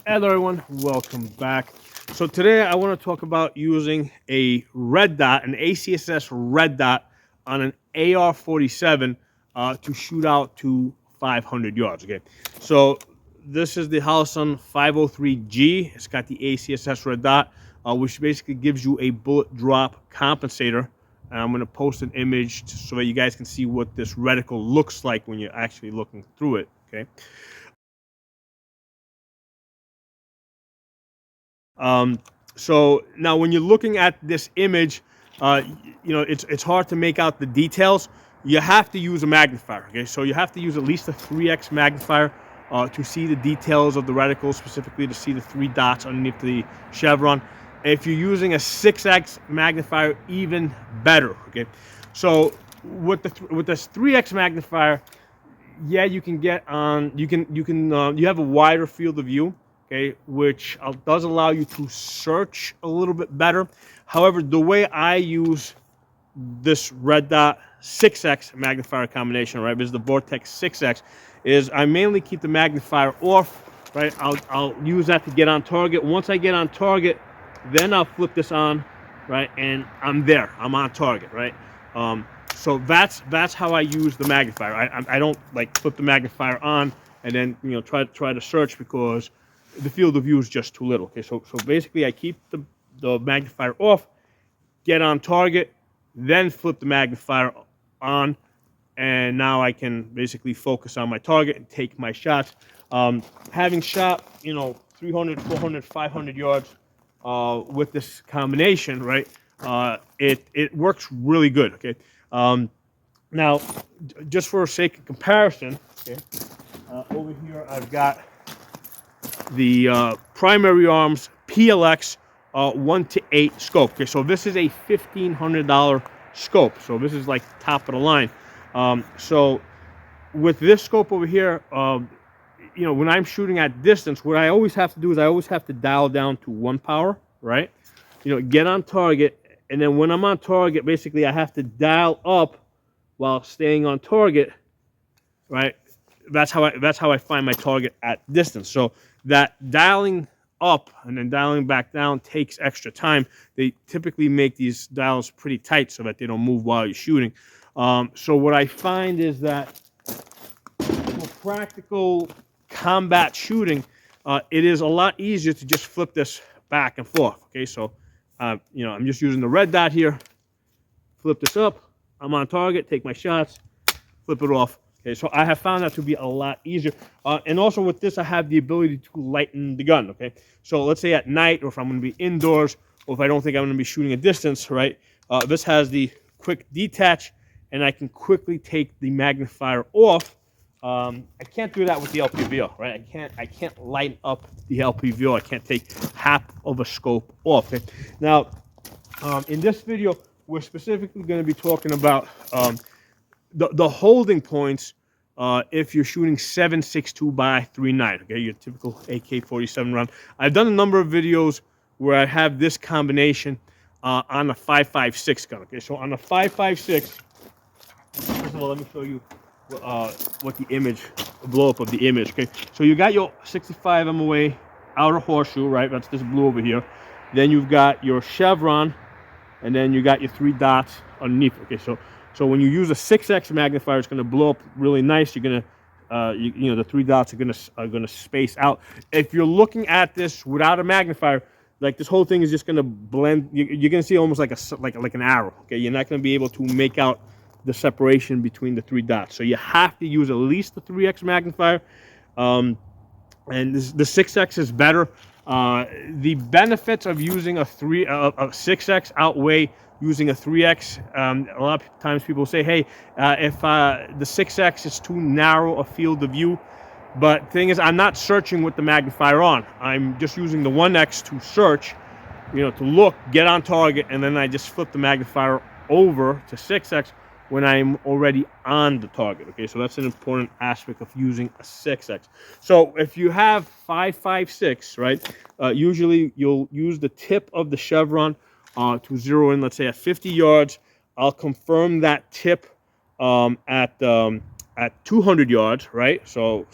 Hello everyone, welcome back. So today I want to talk about using a red dot, an ACSS red dot on an AR-47 to shoot out to 500 yards, okay? So this is the Holosun 503G. It's got the ACSS red dot, which basically gives you a bullet drop compensator. And I'm going to post an image so that you guys can see what this reticle looks like when you're actually looking through it, okay? So now when you're looking at this image, it's hard to make out the details. You have to use a magnifier, okay? So you have to use at least a 3x magnifier to see the details of the reticle, specifically to see the 3 dots underneath the chevron. If you're using a 6x magnifier, even better, okay? So with this 3x magnifier, yeah, you can get on. You have a wider field of view, okay, which does allow you to search a little bit better. However, the way I use this red dot 6x magnifier combination, right, this is the Vortex 6x, is I mainly keep the magnifier off, right? I'll use that to get on target. Once I get on target, then I'll flip this on, right, and I'm there. I'm on target, right? So that's how I use the magnifier. I don't like flip the magnifier on and then try to search because the field of view is just too little. Okay, so basically I keep the magnifier off, get on target, then flip the magnifier on, and now I can basically focus on my target and take my shots. Having shot 300, 400, 500 yards with this combination, right? It works really good. Okay. Now, just for sake of comparison, okay, over here I've got the Primary Arms PLX 1:8 scope. Okay, so this is a $1,500 scope. So this is like top of the line. So with this scope over here, when I'm shooting at distance, what I always have to do is I always have to dial down to 1 power, right? Get on target, and then when I'm on target, basically I have to dial up while staying on target, right? That's how I find my target at distance. So that dialing up and then dialing back down takes extra time. They typically make these dials pretty tight so that they don't move while you're shooting. So what I find is that for practical combat shooting, it is a lot easier to just flip this back and forth. Okay, so I'm just using the red dot here. Flip this up. I'm on target. Take my shots. Flip it off. Okay, so I have found that to be a lot easier. And also with this, I have the ability to lighten the gun. Okay, so let's say at night, or if I'm going to be indoors, or if I don't think I'm going to be shooting a distance, right? This has the quick detach, and I can quickly take the magnifier off. I can't do that with the LPVO, right? I can't lighten up the LPVO. I can't take half of a scope off. Okay? Now, in this video, we're specifically going to be talking about the holding points if you're shooting 7.62 by 3.9. Okay, your typical AK-47 round. I've done a number of videos where I have this combination on a 5.56 gun. Okay, so on a 5.56, first of all, let me show you what the image, the blow up of the image. Okay, so you got your 65 MOA outer horseshoe, right? That's this blue over here. Then you've got your chevron, and then you got your 3 dots underneath. Okay, so when you use a 6x magnifier, it's going to blow up really nice. You're going to, the 3 dots are going to space out. If you're looking at this without a magnifier, like this whole thing is just going to blend. You're going to see almost like an arrow. Okay, you're not going to be able to make out the separation between the 3 dots. So you have to use at least the 3x magnifier, and the 6x is better. The benefits of using a 6x outweigh using a 3x. A lot of times people say, hey, if the 6x is too narrow a field of view, but the thing is, I'm not searching with the magnifier on. I'm just using the 1x to search, to look, get on target, and then I just flip the magnifier over to 6x when I'm already on the target. Okay, so that's an important aspect of using a 6x. So if you have 5.56, right, usually you'll use the tip of the chevron to zero in, let's say, at 50 yards. I'll confirm that tip at at 200 yards, right? So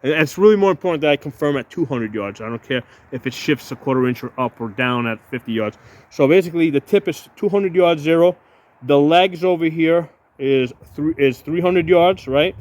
and it's really more important that I confirm at 200 yards. I don't care if it shifts a quarter inch or up or down at 50 yards. So basically, the tip is 200 yards, 0. The legs over here is 300 yards, right?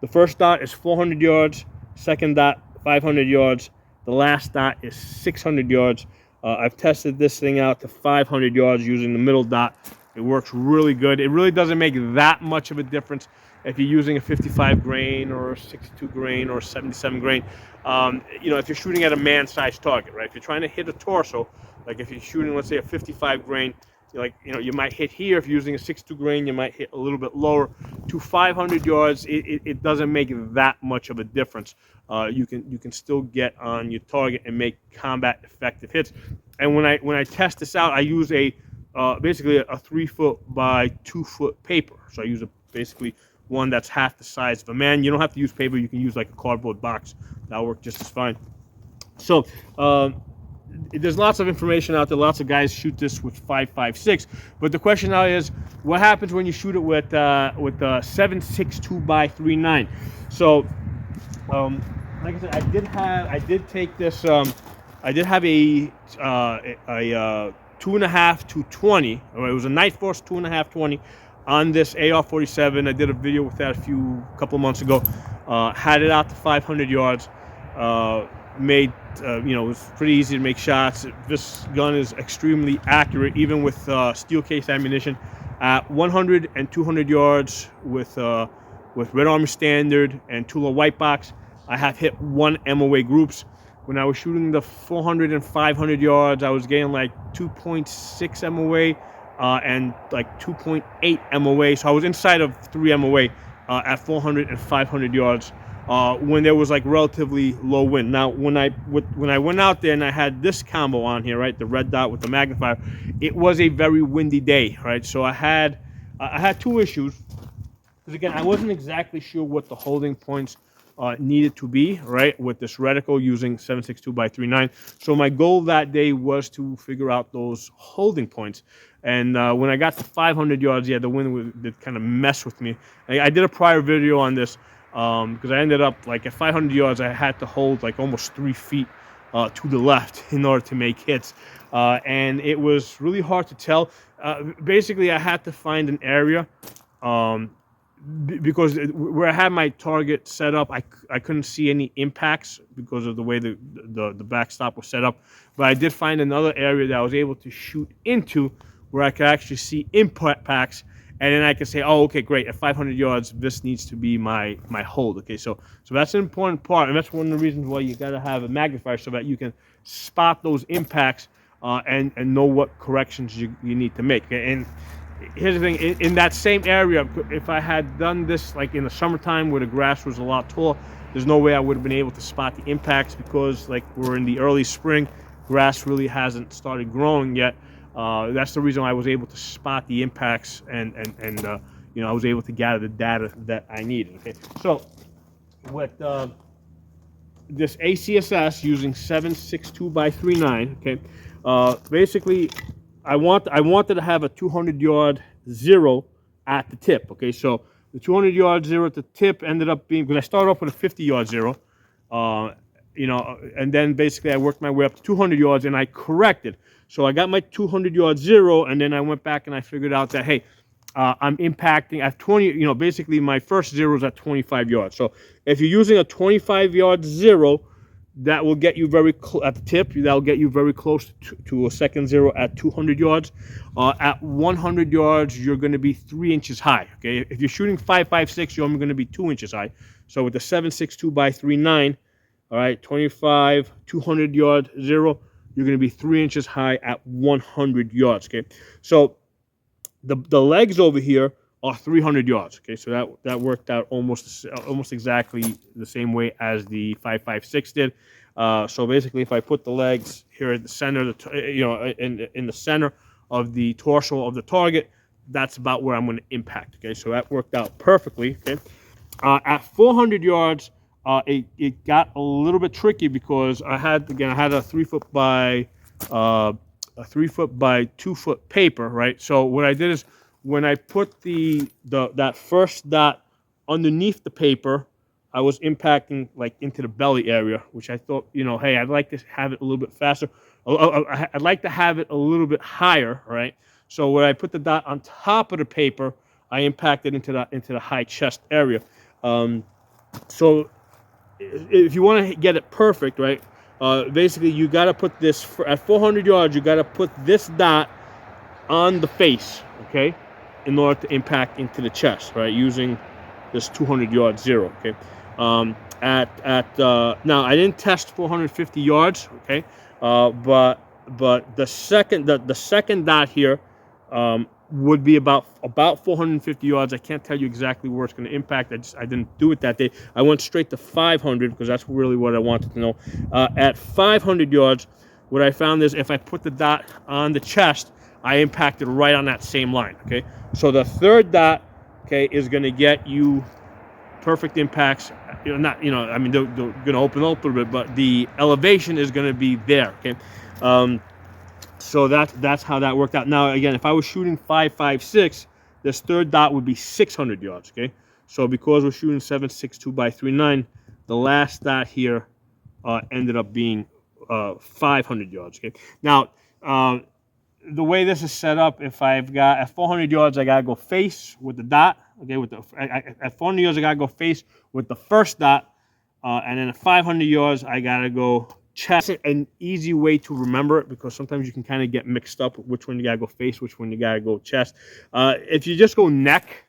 The first dot is 400 yards. Second dot, 500 yards. The last dot is 600 yards. I've tested this thing out to 500 yards using the middle dot. It works really good. It really doesn't make that much of a difference if you're using a 55 grain or a 62 grain or 77 grain. You know, if you're shooting at a man-sized target, right? If you're trying to hit a torso, like if you're shooting, let's say, a 55 grain, you might hit here. If you're using a 62 grain, you might hit a little bit lower. To 500 yards, it doesn't make that much of a difference. You can still get on your target and make combat effective hits. And when I test this out, I use basically a 3 foot by 2 foot paper. So I use basically one that's half the size of a man. You don't have to use paper. You can use like a cardboard box. That'll work just as fine. So there's lots of information out there. Lots of guys shoot this with 5.56. But the question now is, what happens when you shoot it with 7.62 by 3.9? So like I said, I did take this. I did have a 2.5 to 20. It was a Night Force 2.5 20 on this AR-47. I did a video with that a couple months ago. Had it out to 500 yards. It was pretty easy to make shots. This gun is extremely accurate, even with steel case ammunition. At 100 and 200 yards with Red Army Standard and Tula White Box, I have hit 1 MOA groups. When I was shooting the 400 and 500 yards, I was getting like 2.6 MOA and like 2.8 MOA. So I was inside of 3 MOA at 400 and 500 yards when there was like relatively low wind. Now, when I went out there and I had this combo on here, right, the red dot with the magnifier, it was a very windy day, right? So I had 2 issues. Because again, I wasn't exactly sure what the holding points needed to be, right, with this reticle using 7.62 by 3.9. So my goal that day was to figure out those holding points. And when I got to 500 yards, yeah, the wind did kind of mess with me. I did a prior video on this because I ended up, like, at 500 yards, I had to hold like almost 3 feet to the left in order to make hits. And it was really hard to tell. Basically, I had to find an area because where I had my target set up, I couldn't see any impacts because of the way the backstop was set up. But I did find another area that I was able to shoot into where I could actually see impacts, and then I could say, oh, okay, great, at 500 yards, this needs to be my hold. Okay, so that's an important part, and that's one of the reasons why you got to have a magnifier so that you can spot those impacts and know what corrections you need to make. And here's the thing, in that same area, if I had done this like in the summertime where the grass was a lot taller, there's no way I would have been able to spot the impacts because like we're in the early spring, grass really hasn't started growing yet. That's the reason why I was able to spot the impacts and I was able to gather the data that I needed. Okay, so with this ACSS using 7.62 by 3.9, okay, basically I wanted to have a 200 yard 0 at the tip. Okay, so the 200 yard 0 at the tip ended up being, because I started off with a 50 yard 0, and then basically I worked my way up to 200 yards and I corrected. So I got my 200 yard 0, and then I went back and I figured out that, hey, I'm impacting at 20, basically my first 0 is at 25 yards. So if you're using a 25 yard 0, that will get you at the tip. That'll get you very close to a second 0 at 200 yards. At 100 yards, you're going to be 3 inches high. Okay, if you're shooting 5.56, you're only going to be 2 inches high. So with the 7.62 by 3.9, all right, 25, 200 yard 0, you're going to be 3 inches high at 100 yards. Okay, so the legs over here are 300 yards. Okay, so that worked out almost exactly the same way as the 5.56 did. So basically, if I put the legs here at the center, in the center of the torso of the target, that's about where I'm going to impact. Okay, so that worked out perfectly. Okay, at 400 yards, it got a little bit tricky because I had a 3 foot by 2 foot paper, right? So what I did is, when I put that first dot underneath the paper, I was impacting like into the belly area, which I thought, you know, hey, I'd like to have it a little bit faster. I'd like to have it a little bit higher, right? So when I put the dot on top of the paper, I impacted into the high chest area. So if you want to get it perfect, right? Basically, you got to put this at 400 yards. You got to put this dot on the face, okay, in order to impact into the chest, right? Using this 200 yard zero, okay. Now I didn't test 450 yards, okay, but the second dot here would be about 450 yards. I can't tell you exactly where it's going to impact. I didn't do it that day. I went straight to 500 because that's really what I wanted to know. At 500 yards, what I found is if I put the dot on the chest, I impacted right on that same line. Okay, so the third dot, okay, is going to get you perfect impacts. You know, not, you know, I mean, they're going to open up a little bit, but the elevation is going to be there. Okay. So that's how that worked out. Now, again, if I was shooting 5.56, this third dot would be 600 yards, okay? So because we're shooting 7.62 by 3.9, the last dot here ended up being 500 yards, okay? Now, the way this is set up, if I've got at 400 yards, I gotta go face with the dot, okay? At 400 yards, I gotta go face with the first dot, and then at 500 yards, I gotta go chest. An easy way to remember it, because sometimes you can kind of get mixed up which one you gotta go face, which one you gotta go chest. If you just go neck,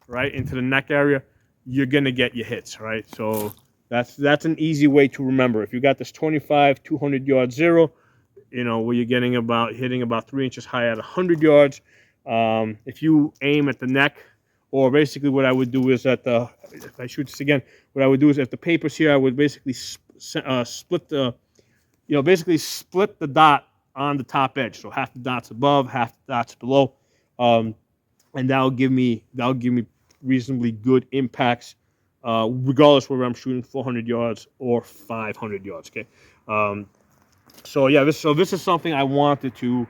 right, into the neck area, you're gonna get your hits, right? So that's an easy way to remember. If you got this 25 200 yard zero, you know, where you're hitting about 3 inches high at 100 yards. If you aim at the neck, or basically what I would do is if I shoot this again, what I would do is if the paper's here, I would basically split the dot on the top edge. So half the dot's above, half the dot's below, and that'll give me reasonably good impacts, regardless whether I'm shooting 400 yards or 500 yards. Okay, so yeah, this is something I wanted to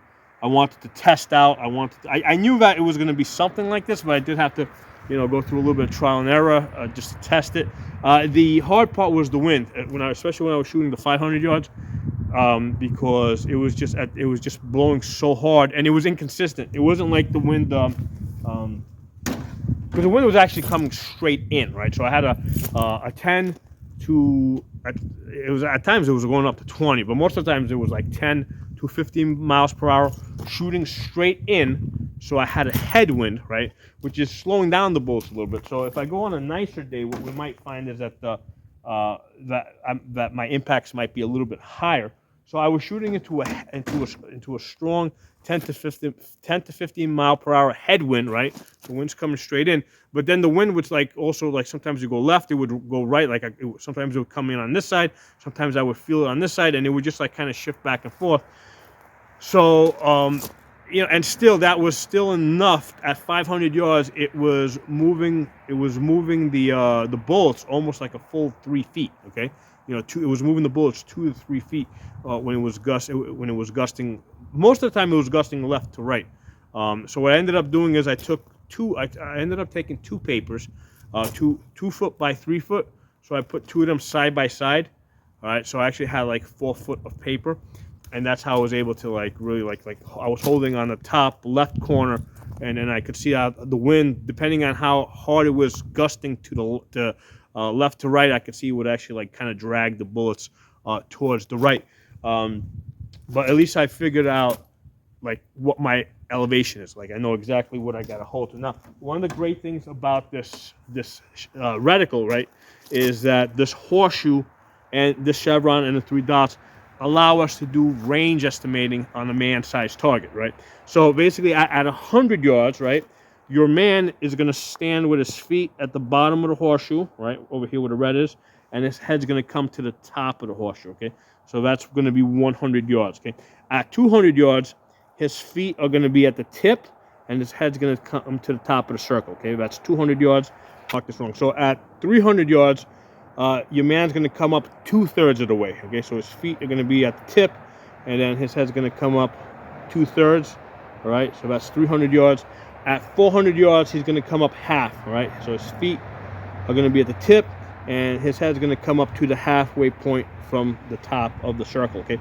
test out. I knew that it was going to be something like this, but I did have to, you know, go through a little bit of trial and error just to test it. The hard part was the wind, especially when I was shooting the 500 yards, because it was just blowing so hard, and it was inconsistent. It wasn't like the wind, because the wind was actually coming straight in, right? So I had a 10 to, it was at times it was going up to 20, but most of the times it was like 10 to 15 miles per hour shooting straight in. So I had a headwind, right, which is slowing down the bullets a little bit. So if I go on a nicer day, what we might find is that that my impacts might be a little bit higher. So I was shooting into a strong 10 to 15 mile per hour headwind, right? The wind's coming straight in, but then the wind was also sometimes you go left, it would go right. Sometimes it would come in on this side, sometimes I would feel it on this side, and it would just kind of shift back and forth. So you know, and still that was still enough. At 500 yards, it was moving the bullets almost like a full 3 feet. Okay, you know, it was moving the bullets 2 to 3 feet when it was gusting. Most of the time, it was gusting left to right. So what I ended up doing is I ended up taking two papers, 2 foot by 3 foot. So I put two of them side by side. All right, so I actually had 4 foot of paper, and that's how I was able to really I was holding on the top left corner, and then I could see out the wind, depending on how hard it was gusting to the left to right. I could see it would actually kind of drag the bullets towards the right. But at least I figured out what my elevation is. I know exactly what I got to hold to. Now, one of the great things about this reticle, right, is that this horseshoe and this chevron and the 3 dots allow us to do range estimating on a man-sized target, right? So basically, at 100 yards, right, your man is going to stand with his feet at the bottom of the horseshoe, right, over here where the red is, and his head's going to come to the top of the horseshoe, okay? So that's going to be 100 yards, okay? At 200 yards, his feet are going to be at the tip, and his head's going to come to the top of the circle, okay? That's 200 yards. Fuck this wrong. So at 300 yards, your man's going to come up 2/3 of the way, okay? So his feet are going to be at the tip, and then his head's going to come up 2/3, all right? So that's 300 yards. At 400 yards, he's going to come up half, all right? So his feet are going to be at the tip, and his head's going to come up to the halfway point from the top of the circle. Okay,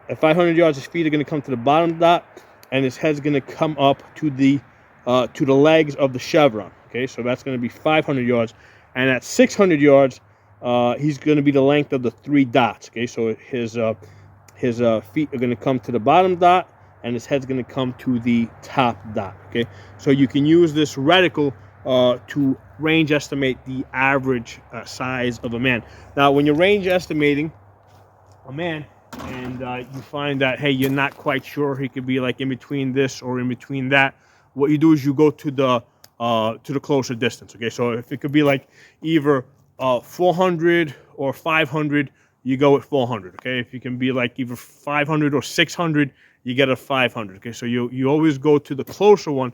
at 500 yards, his feet are going to come to the bottom dot, and his head's going to come up to the legs of the chevron. Okay, so that's going to be 500 yards, and at 600 yards, he's going to be the length of the 3 dots. Okay, so his feet are going to come to the bottom dot, and his head's going to come to the top dot. Okay, so you can use this reticle to range estimate the average size of a man. Now, when you're range estimating a man, and you find that, hey, you're not quite sure, he could be like in between this or in between that, what you do is you go to the closer distance. Okay, so if it could be like either 400 or 500, you go with 400. Okay, if you can be like either 500 or 600, you get a 500. Okay, so you always go to the closer one,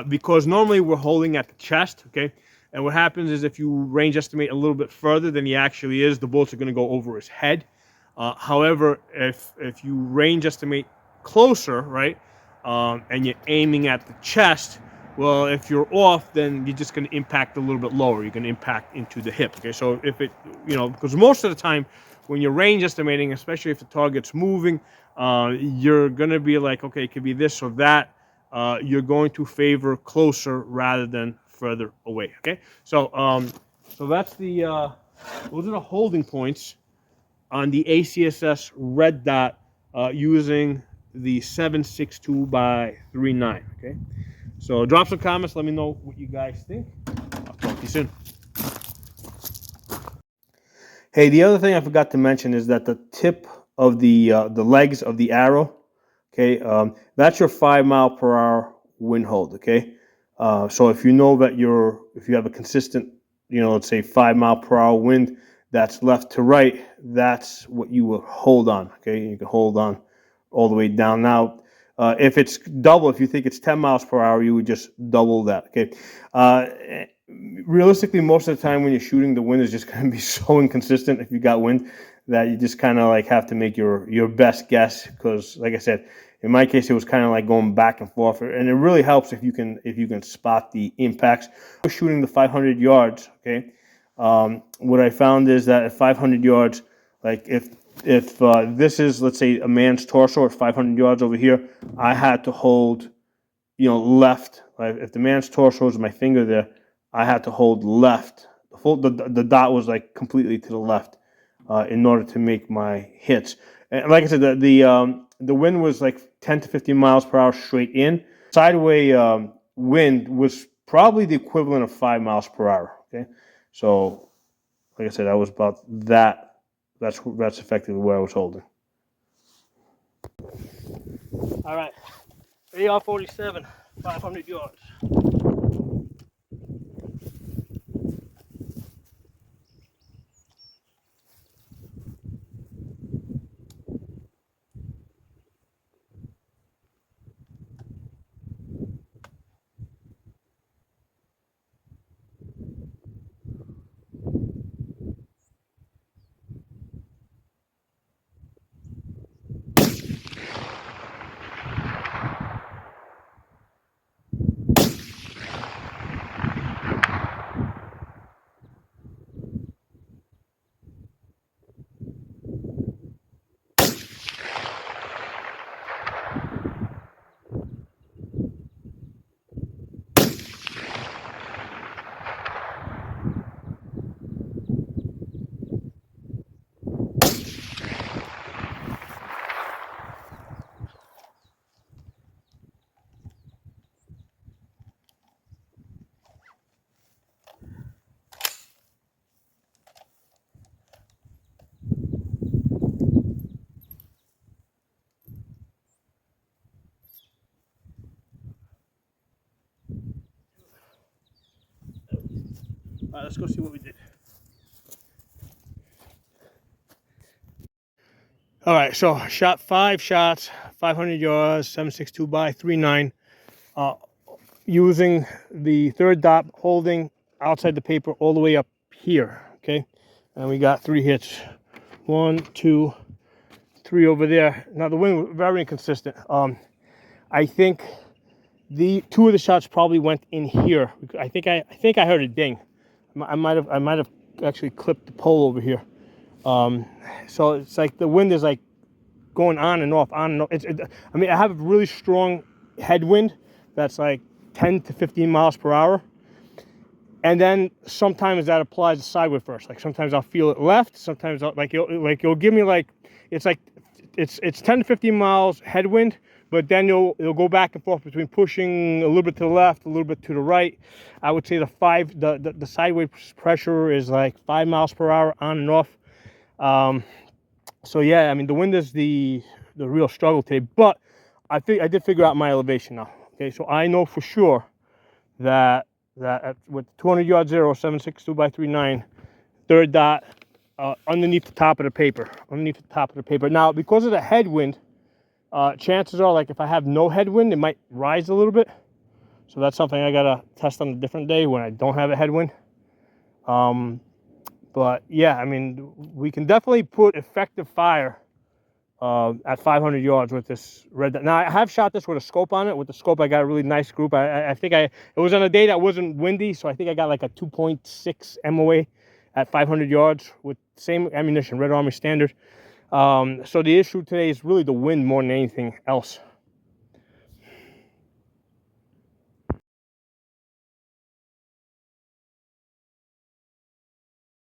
because normally we're holding at the chest. Okay, and what happens is if you range estimate a little bit further than he actually is, the bullets are going to go over his head. However, if you range estimate closer, right, and you're aiming at the chest, well, if you're off, then you're just going to impact a little bit lower. You're going to impact into the hip. Okay, so if it, because most of the time when you're range estimating, especially if the target's moving, you're going to be like, okay, it could be this or that. You're going to favor closer rather than further away. Okay, so so that's those are the holding points on the ACSS red dot using the 7.62 by 3.9. Okay, so drop some comments. Let me know what you guys think. I'll talk to you soon. Hey, the other thing I forgot to mention is that the tip of the legs of the arrow, okay, that's your 5 mile per hour wind hold. Okay, so if you know that if you have a consistent, let's say 5 mile per hour wind that's left to right, that's what you will hold on. Okay, you can hold on all the way down. Now, if it's double, if you think it's 10 miles per hour, you would just double that. Okay. Realistically, most of the time when you're shooting, the wind is just going to be so inconsistent if you got wind that you just kind of like have to make your best guess, because like I said, in my case, it was kind of like going back and forth, and it really helps if you can spot the impacts. Shooting the 500 yards, okay. What I found is that at 500 yards, like if this is, let's say, a man's torso at 500 yards over here, I had to hold, left. Like if the man's torso is my finger there, I had to hold left. The dot was like completely to the left in order to make my hits. And like I said, the wind was like 10 to 15 miles per hour straight in. Sideway wind was probably the equivalent of 5 miles per hour. Okay, so like I said, I was about that. That's effectively where I was holding. All right, AR-47, 500 yards. All right, let's go see what we did. All right, so shot 5 shots, 500 yards, 7.62 by 3.9, using the third dot, holding outside the paper all the way up here. Okay, and we got 3 hits. 1, 2, 3 over there. Now the wind was very inconsistent. I think the 2 of the shots probably went in here. I think I heard a ding. I might have actually clipped the pole over here. So it's like the wind is like going on and off, on and off. I mean, I have a really strong headwind that's like 10 to 15 miles per hour. And then sometimes that applies to sideways first. Like sometimes I'll feel it left. Sometimes you'll give me like, it's 10 to 15 miles headwind, but then it'll go back and forth between pushing a little bit to the left, a little bit to the right. I would say the sideways pressure is like 5 miles per hour on and off. So yeah, I mean the wind is the real struggle today. But I did figure out my elevation now. Okay, so I know for sure that with 200 yard zero, 762 by 39, third dot underneath the top of the paper. Now, because of the headwind, chances are, like if I have no headwind, it might rise a little bit. So that's something I gotta test on a different day when I don't have a headwind. But yeah, I mean, we can definitely put effective fire at 500 yards with this red dot. Now, I have shot this with a scope on it. With the scope, I got a really nice group. I think it was on a day that wasn't windy, so I think I got like a 2.6 MOA at 500 yards with same ammunition, Red Army standard. So the issue today is really the wind more than anything else.